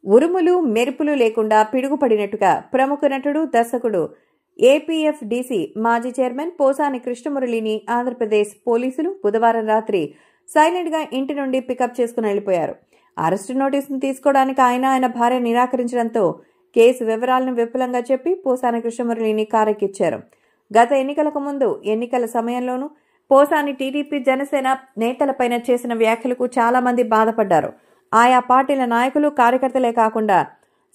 ఉరుములు మెరుపులు లేకుండా పిడుగుపడినట్టుగా ప్రముఖ నటుడు దర్శకుడు ఏపీఎఫ్డీసీ మాజీ చైర్మన్ పోసాని కృష్ణమురళిని ఆంధ్రప్రదేశ్ పోలీసులు బుధవారం రాత్రి సైలెంట్గా ఇంటి నుండి పికప్ చేసుకుని వెళ్లిపోయారు. అరెస్టు నోటీసును తీసుకోవడానికి ఆయన భార్య నిరాకరించడంతో కేసు వివరాలను విపులంగా చెప్పి పోసాని కృష్ణమురళిని కారెక్కిచ్చారు. గత ఎన్నికలకు ముందు ఎన్నికల సమయంలోనూ పోసాని టీడీపీ జనసేన నేతలపైన చేసిన వ్యాఖ్యలకు చాలా మంది బాధపడ్డారు. ఆయా పార్టీల నాయకులు కార్యకర్తలే కాకుండా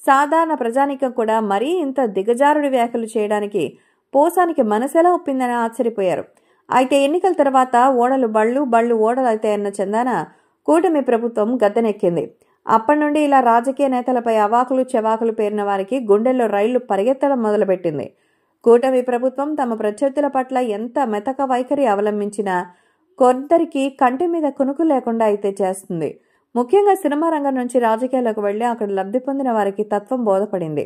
సాధారణ ప్రజానీకం కూడా మరీ ఇంత దిగజారుడి వ్యాఖ్యలు చేయడానికి పోసానికి మనసెలా ఒప్పిందని ఆశ్చర్యపోయారు. అయితే ఎన్నికల తర్వాత ఓడలు బళ్ళు బళ్ళు ఓడలు అవుతాయన్న చందాన కూటమి ప్రభుత్వం గద్దెనెక్కింది. అప్పటి నుండి ఇలా రాజకీయ నేతలపై అవాకులు చెవాకులు పేరిన వారికి గుండెల్లో రైళ్లు పరిగెత్తడం మొదలుపెట్టింది. కూటమి ప్రభుత్వం తమ ప్రత్యర్థుల పట్ల ఎంత మెతక వైఖరి అవలంబించినా కొందరికి కంటి మీద కునుకు లేకుండా అయితే చేస్తుంది. ముఖ్యంగా సినిమా రంగం నుంచి రాజకీయాలకు వెళ్లి అక్కడ లబ్ధి పొందిన వారికి తత్వం బోధపడింది.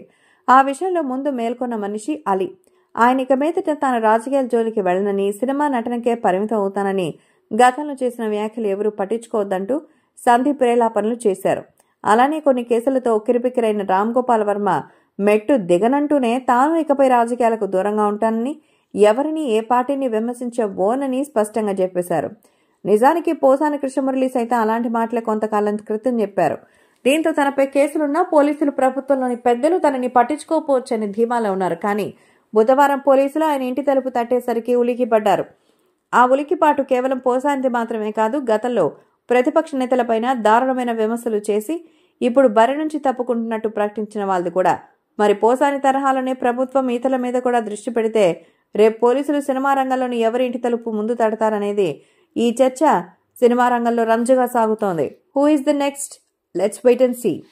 ఆ విషయంలో ముందు మేల్కొన్న మనిషి అలీ. ఆయన ఇక మీదట తాను రాజకీయాల జోలికి వెళ్లనని, సినిమా నటనకే పరిమితం అవుతానని గతంలో చేసిన వ్యాఖ్యలు ఎవరూ పట్టించుకోవద్దంటూ సంధి ప్రేలాపనలు చేశారు. అలానే కొన్ని కేసులతో ఉక్కిరిబిక్కిరైన రామ్ గోపాల్ వర్మ మెట్టు దిగనంటూనే తాను ఇకపై రాజకీయాలకు దూరంగా ఉంటానని, ఎవరిని ఏ పార్టీని విమర్శించబోనని స్పష్టంగా చెప్పేశారు. నిజానికి పోసాని కృష్ణమురళి సైతం అలాంటి మాటలే కొంతకాలం క్రితం చెప్పారు. దీంతో తనపై కేసులున్నా పోలీసులు, ప్రభుత్వంలోని పెద్దలు తనని పట్టించుకోకపోవచ్చని ధీమాలో ఉన్నారు. కానీ బుధవారం పోలీసులు ఆయన ఇంటి తలుపు తట్టేసరికి ఉలికిపడ్డారు. ఆ ఉలికిపాటు కేవలం పోసానిది మాత్రమే కాదు, గతంలో ప్రతిపక్ష నేతలపైన దారుణమైన విమర్శలు చేసి ఇప్పుడు బరి నుంచి తప్పుకుంటున్నట్టు ప్రకటించిన వాళ్ళది కూడా. మరి పోసాని తరహాలోనే ప్రభుత్వం ఈతల మీద కూడా దృష్టి పెడితే రేపు పోలీసులు సినిమా రంగంలోని ఎవరి ఇంటి తలుపు ముందు తడతారనేది ఈ చర్చ సినిమా రంగంలో రంజుగా సాగుతోంది. Who is the next? Let's wait and see.